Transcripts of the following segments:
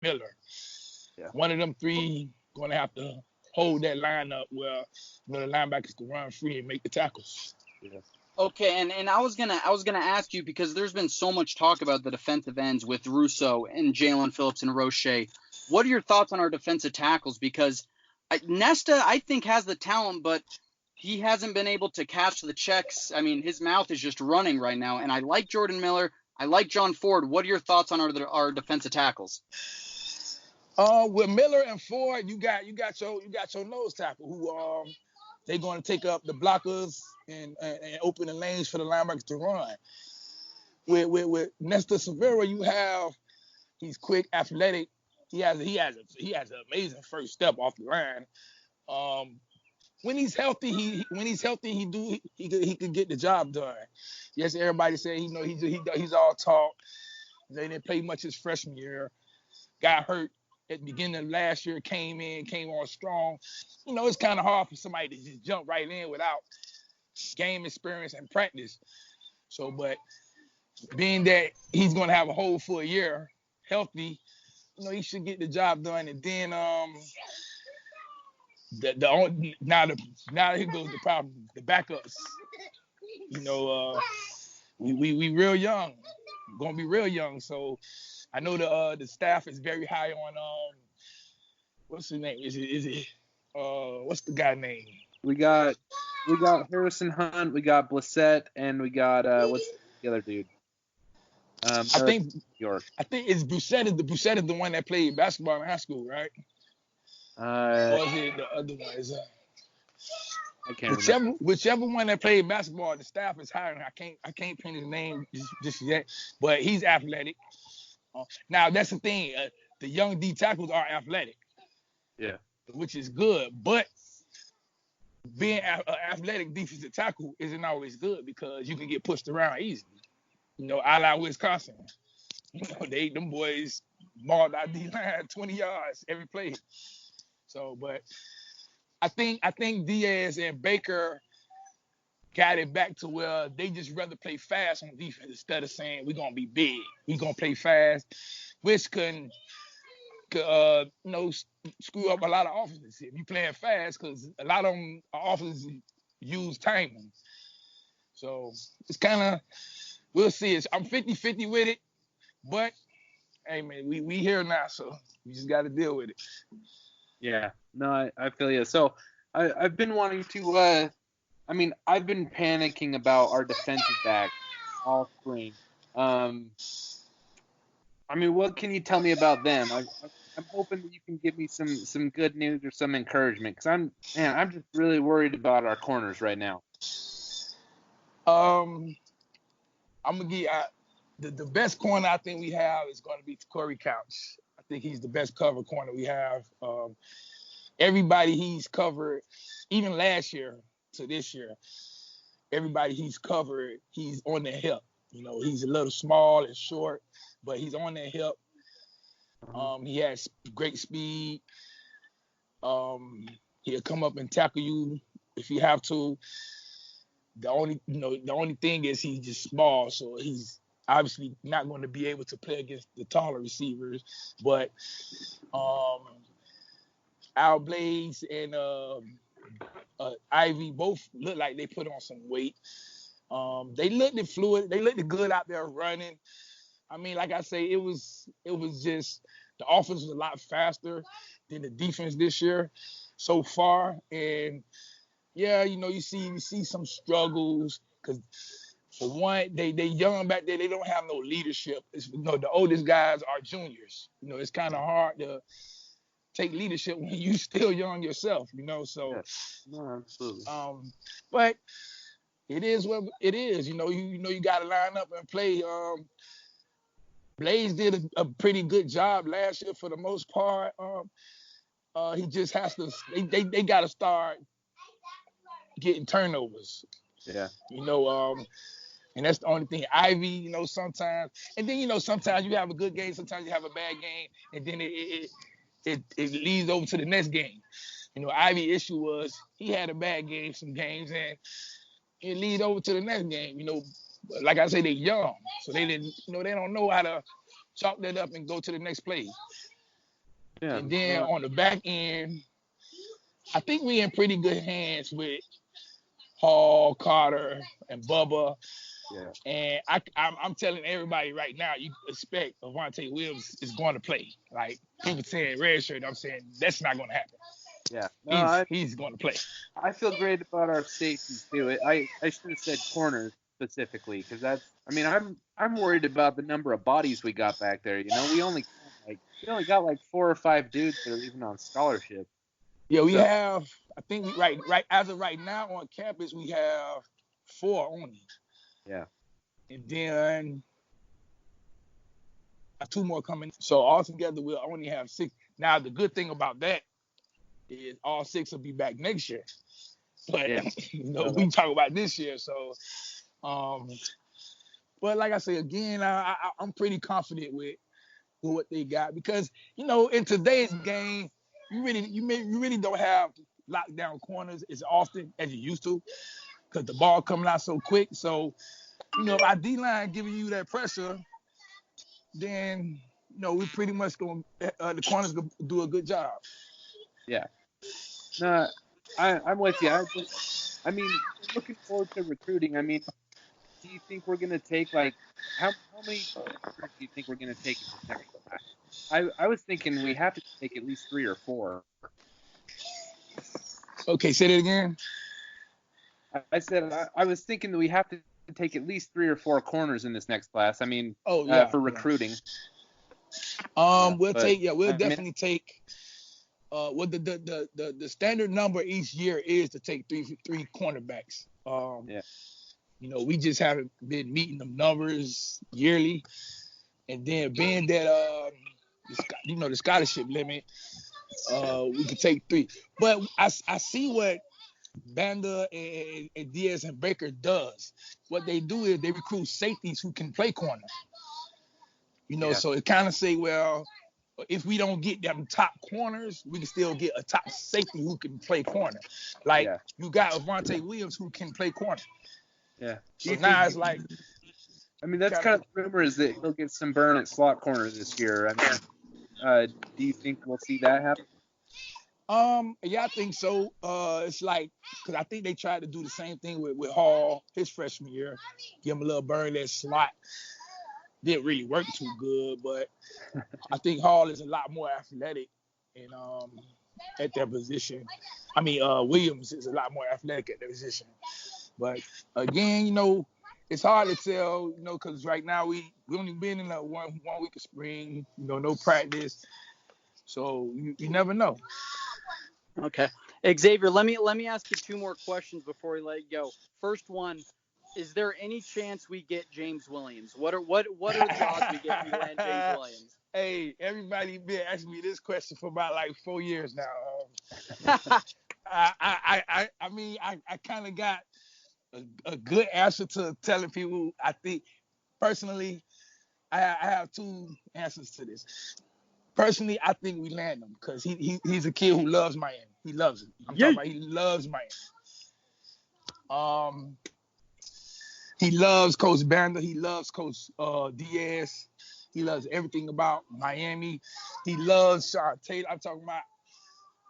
Miller. Yeah. One of them three going to have to hold that line up where the linebackers can run free and make the tackles. Yeah. Okay, and I was gonna ask you because there's been so much talk about the defensive ends with Russo and Jalen Phillips and Roche. What are your thoughts on our defensive tackles? Because Nesta, I think, has the talent, but he hasn't been able to cash the checks. I mean, his mouth is just running right now. And I like Jordan Miller. I like John Ford. What are your thoughts on our defensive tackles? With Miller and Ford, you got your nose tackle who they're going to take up the blockers and open the lanes for the linebackers to run. With Nesta Severa, you have he's quick, athletic. He has an amazing first step off the line. When he's healthy, he could get the job done. Yes, everybody say he's all talk. They didn't play much his freshman year. Got hurt at the beginning of last year. Came on strong. It's kind of hard for somebody to just jump right in without game experience and practice. So, but being that he's going to have a whole full year healthy, he should get the job done. And then now here goes the problem. The backups. We real young. Gonna be real young. So I know the staff is very high on what's his name? Is it what's the guy name? We got Harrison Hunt, we got Blissett, and we got what's the other dude? I think York. I think it's Brissett. Brissett is the one that played basketball in high school, right? Or is it the other one? I can't remember. Whichever one that played basketball, the staff is hiring. I can't pin his name just yet, but he's athletic. Now that's the thing. The young D tackles are athletic. Yeah. Which is good, but being an athletic defensive tackle isn't always good because you can get pushed around easily. A la Wisconsin. Them boys mauled out D line 20 yards every play. So, but I think Diaz and Baker got it back to where they just rather play fast on defense instead of saying we're gonna be big. We're gonna play fast, which can screw up a lot of offenses if you playing fast because a lot of them offenses use timing. So it's kind of we'll see. I'm 50-50 with it, but hey man, we here now, so we just got to deal with it. Yeah, no, I feel you. So I've been wanting to. I've been panicking about our defensive back all spring. What can you tell me about them? I'm hoping that you can give me some good news or some encouragement because I'm just really worried about our corners right now. I'm gonna give the best corner I think we have is going to be Corey Couch. I think he's the best cover corner we have. Everybody he's covered, even last year to this year, everybody he's covered, he's on the hip. He's a little small and short, but he's on the hip. He has great speed. He'll come up and tackle you if you have to. The only thing is he's just small, so he's obviously not going to be able to play against the taller receivers. But Al Blaze and Ivy both look like they put on some weight. They looked fluid. They looked good out there running. Like I say, it was just the offense was a lot faster than the defense this year so far. And yeah, you see some struggles because for one, they young back there. They don't have no leadership. The oldest guys are juniors. It's kind of hard to take leadership when you still young yourself. So yes. No, absolutely. But it is what it is. You got to line up and play. Blaze did a pretty good job last year for the most part. He just has to. They got to start getting turnovers. Yeah. And that's the only thing. Ivy, sometimes, and then sometimes you have a good game, sometimes you have a bad game, and then it leads over to the next game. Ivy issue was he had a bad game some games, and it leads over to the next game. Like I say, they're young, so they didn't, they don't know how to chalk that up and go to the next play. Yeah. And then on the back end, I think we in pretty good hands with Hall, Carter, and Bubba. Yeah. And I'm telling everybody right now, you expect Avonte Williams is going to play. Like people saying red shirt, I'm saying that's not going to happen. Yeah. No, He's going to play. I feel great about our safeties too. I should have said corners specifically because I'm worried about the number of bodies we got back there. You know, we only got like 4 or 5 dudes that are even on scholarship. Yeah, we have. I think right as of right now on campus we have 4 only. Yeah. And then 2 more coming. So altogether we'll only have 6. Now the good thing about that is all 6 will be back next year. But Yeah. we talk about this year. So but like I say again, I'm pretty confident with what they got because in today's game, you really don't have lockdown corners as often as you used to because the ball coming out so quick. So if our D line giving you that pressure, then we pretty much going the corners gonna do a good job. Yeah. No, I'm with you. Looking forward to recruiting. I mean, do you think we're gonna take like how many recruits do you think we're gonna take in this next class? I was thinking we have to take at least 3 or 4. Okay, say that again. I said I was thinking that we have to take at least 3 or 4 corners in this next class. I mean, for recruiting. We'll definitely take. What the standard number each year is to take three cornerbacks. We just haven't been meeting them numbers yearly, and then being that the scholarship limit, we could take 3. But I see what Banda and Diaz and Baker does. What they do is they recruit safeties who can play corner. So it kind of say, well, if we don't get them top corners, we can still get a top safety who can play corner. Like you got Avonte Williams who can play corner. Yeah. So now it's like. That's kind of the rumor is that he'll get some burn at slot corner this year. Do you think we'll see that happen? Yeah, I think so. It's like because I think they tried to do the same thing with Hall his freshman year, give him a little burn at slot. Didn't really work too good, but I think Hall is a lot more athletic and at that position. Williams is a lot more athletic at that position. But again, it's hard to tell, because right now we only been in a one week of spring, no practice, so you never know. Okay, Xavier, let me ask you 2 more questions before we let you go. First one. Is there any chance we get James Williams? What are the odds we land James Williams? Hey, everybody been asking me this question for about like 4 years now. I kind of got a good answer to telling people. I think personally, I have 2 answers to this. Personally, I think we land him because he's a kid who loves Miami. He loves it. Talking about he loves Miami. He loves Coach Banda. He loves Coach Diaz. He loves everything about Miami. He loves Sean Taylor. I'm talking about,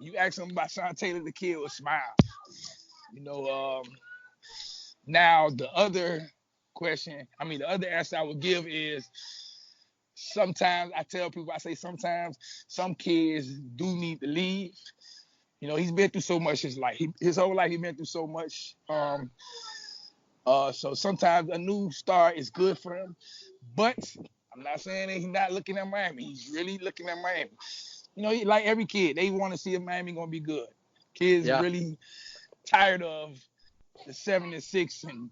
you ask him about Sean Taylor, the kid will smile. Now the other answer I would give is sometimes I tell people, I say sometimes some kids do need to leave. He's been through so much his whole life he's been through so much. So sometimes a new start is good for him, but I'm not saying that he's not looking at Miami. He's really looking at Miami. Like every kid, they want to see if Miami gonna be good. Kids really tired of the 7-6 and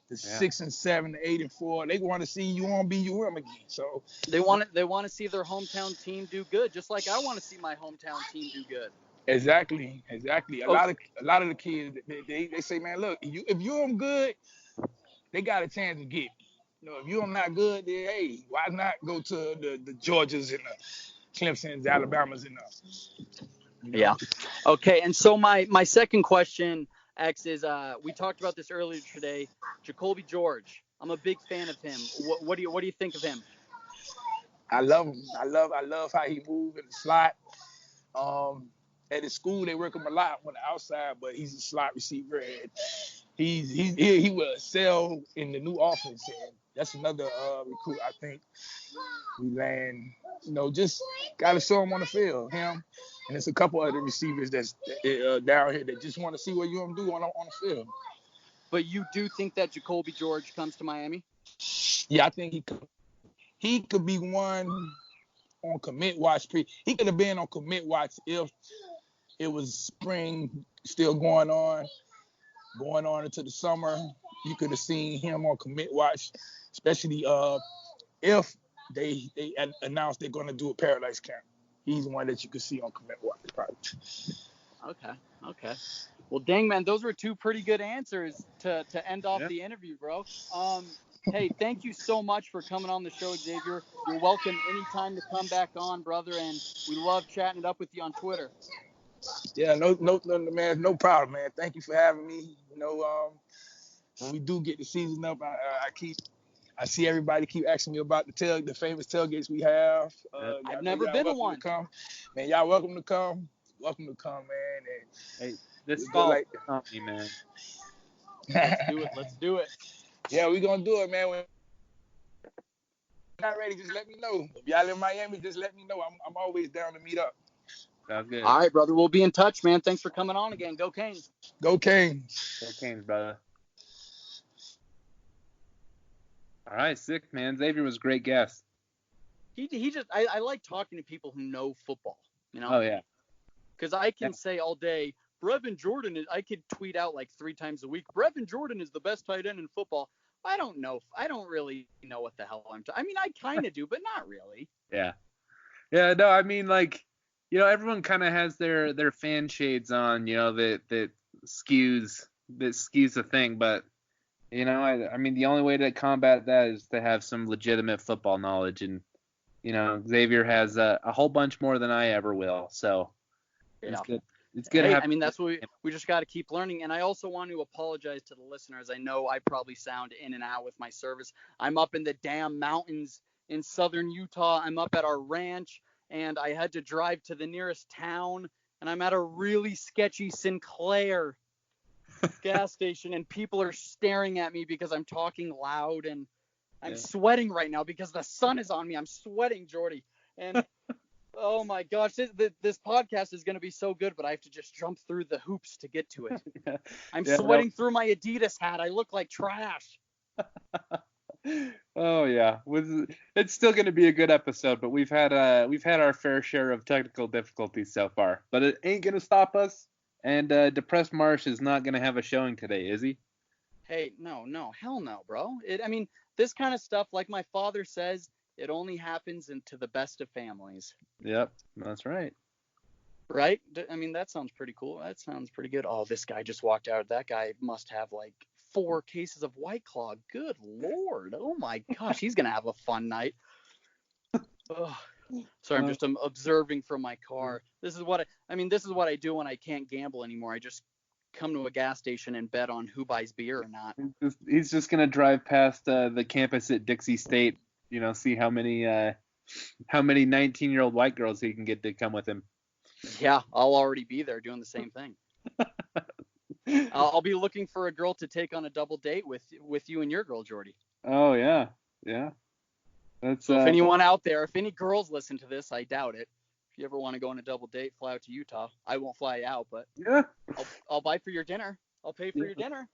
the 6-7, the 8-4. They want to see you on BUM again. So they want to see their hometown team do good, just like I want to see my hometown team do good. Exactly. A lot of the kids, they say, man, look, if you're good, they got a chance to get. If you're not good, then hey, why not go to the Georgias and the Clemsons, Alabamas, and Yeah. Okay. And so my second question, X, is we talked about this earlier today. Jacoby George. I'm a big fan of him. What do you think of him? I love him. I love how he moves in the slot. At his school, they work him a lot on the outside, but he's a slot receiver, and he will excel in the new offense. And that's another recruit I think we land. Just gotta show him on the field. Him, and there's a couple other receivers that's down here that just want to see what you gonna do on the field. But you do think that Jacoby George comes to Miami? Yeah, I think he could be one on commit watch. He could have been on commit watch if it was spring still going on into the summer. You could have seen him on commit watch, especially if they announced they're going to do a Paradise Camp. He's one that you could see on commit watch probably. Okay. Well, dang, man, those were two pretty good answers to end off the interview, bro. Hey, thank you so much for coming on the show, Xavier. You're welcome anytime to come back on, brother, and we love chatting it up with you on Twitter. Yeah, no, man, no problem, man. Thank you for having me. When we do get the season up, I see everybody keep asking me about the famous tailgates we have. I've never been to one. Man, y'all welcome to come. Welcome to come, man. And hey, this fall, me, man. Let's do it. Yeah, we're gonna do it, man. When you're not ready, just let me know. If y'all in Miami, just let me know. I'm always down to meet up. Sounds good. All right, brother. We'll be in touch, man. Thanks for coming on again. Go Canes. Go Canes. Go Canes, brother. All right, sick, man. Xavier was a great guest. He just I like talking to people who know football. Oh yeah. Because I can say all day, Brevin Jordan I could tweet out like 3 times a week. Brevin Jordan is the best tight end in football. I don't know. I don't really know what the hell I'm talking. I mean, I kind of do, but not really. Yeah. Yeah. No, I mean, like, everyone kind of has their fan shades on, that skews the thing. But, I mean, the only way to combat that is to have some legitimate football knowledge. And, Xavier has a whole bunch more than I ever will. So it's good. It's good. Hey, I mean, that's what we just got to keep learning. And I also want to apologize to the listeners. I know I probably sound in and out with my service. I'm up in the damn mountains in southern Utah. I'm up at our ranch, and I had to drive to the nearest town, and I'm at a really sketchy Sinclair gas station, and people are staring at me because I'm talking loud, and I'm sweating right now because the sun is on me. I'm sweating, Jordy. And oh my gosh, this podcast is going to be so good, but I have to just jump through the hoops to get to it. I'm sweating through my Adidas hat. I look like trash. Oh yeah, it's still going to be a good episode, but we've had our fair share of technical difficulties so far. But it ain't going to stop us. And Depressed Marsh is not going to have a showing today, is he? Hey, no, hell no, bro. I mean, this kind of stuff, like my father says, it only happens into the best of families. Yep, that's right. Right? I mean, that sounds pretty cool. That sounds pretty good. Oh, this guy just walked out. That guy must have like 4 cases of White Claw. Good Lord. Oh my gosh, he's going to have a fun night. Oh. Sorry, I'm just observing from my car. This is what I do when I can't gamble anymore. I just come to a gas station and bet on who buys beer or not. He's just going to drive past the campus at Dixie State, see how many 19-year-old white girls he can get to come with him. Yeah, I'll already be there doing the same thing. I'll be looking for a girl to take on a double date with you and your girl, Jordy. Oh yeah. That's so if anyone out there, if any girls listen to this, I doubt it. If you ever want to go on a double date, fly out to Utah. I won't fly out, but I'll buy for your dinner. I'll pay for your dinner.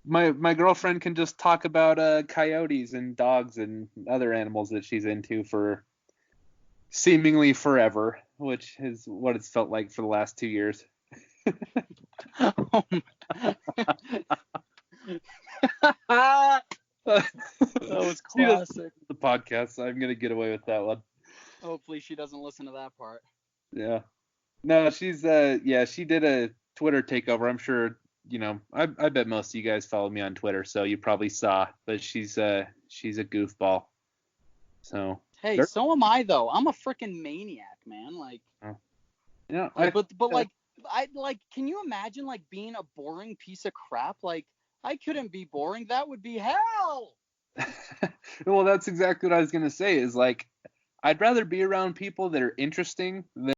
My girlfriend can just talk about coyotes and dogs and other animals that she's into for seemingly forever, which is what it's felt like for the last 2 years. That was classic. The podcast, so I'm gonna get away with that one. Hopefully she doesn't listen to that part. Yeah. No, she's she did a Twitter takeover. I'm sure, I bet most of you guys follow me on Twitter, so you probably saw. But she's a goofball. So. Hey, so am I though. I'm a freaking maniac, man. Like. Yeah. But can you imagine like being a boring piece of crap? Like I couldn't be boring. That would be hell. Well, that's exactly what I was gonna say. Is like, I'd rather be around people that are interesting than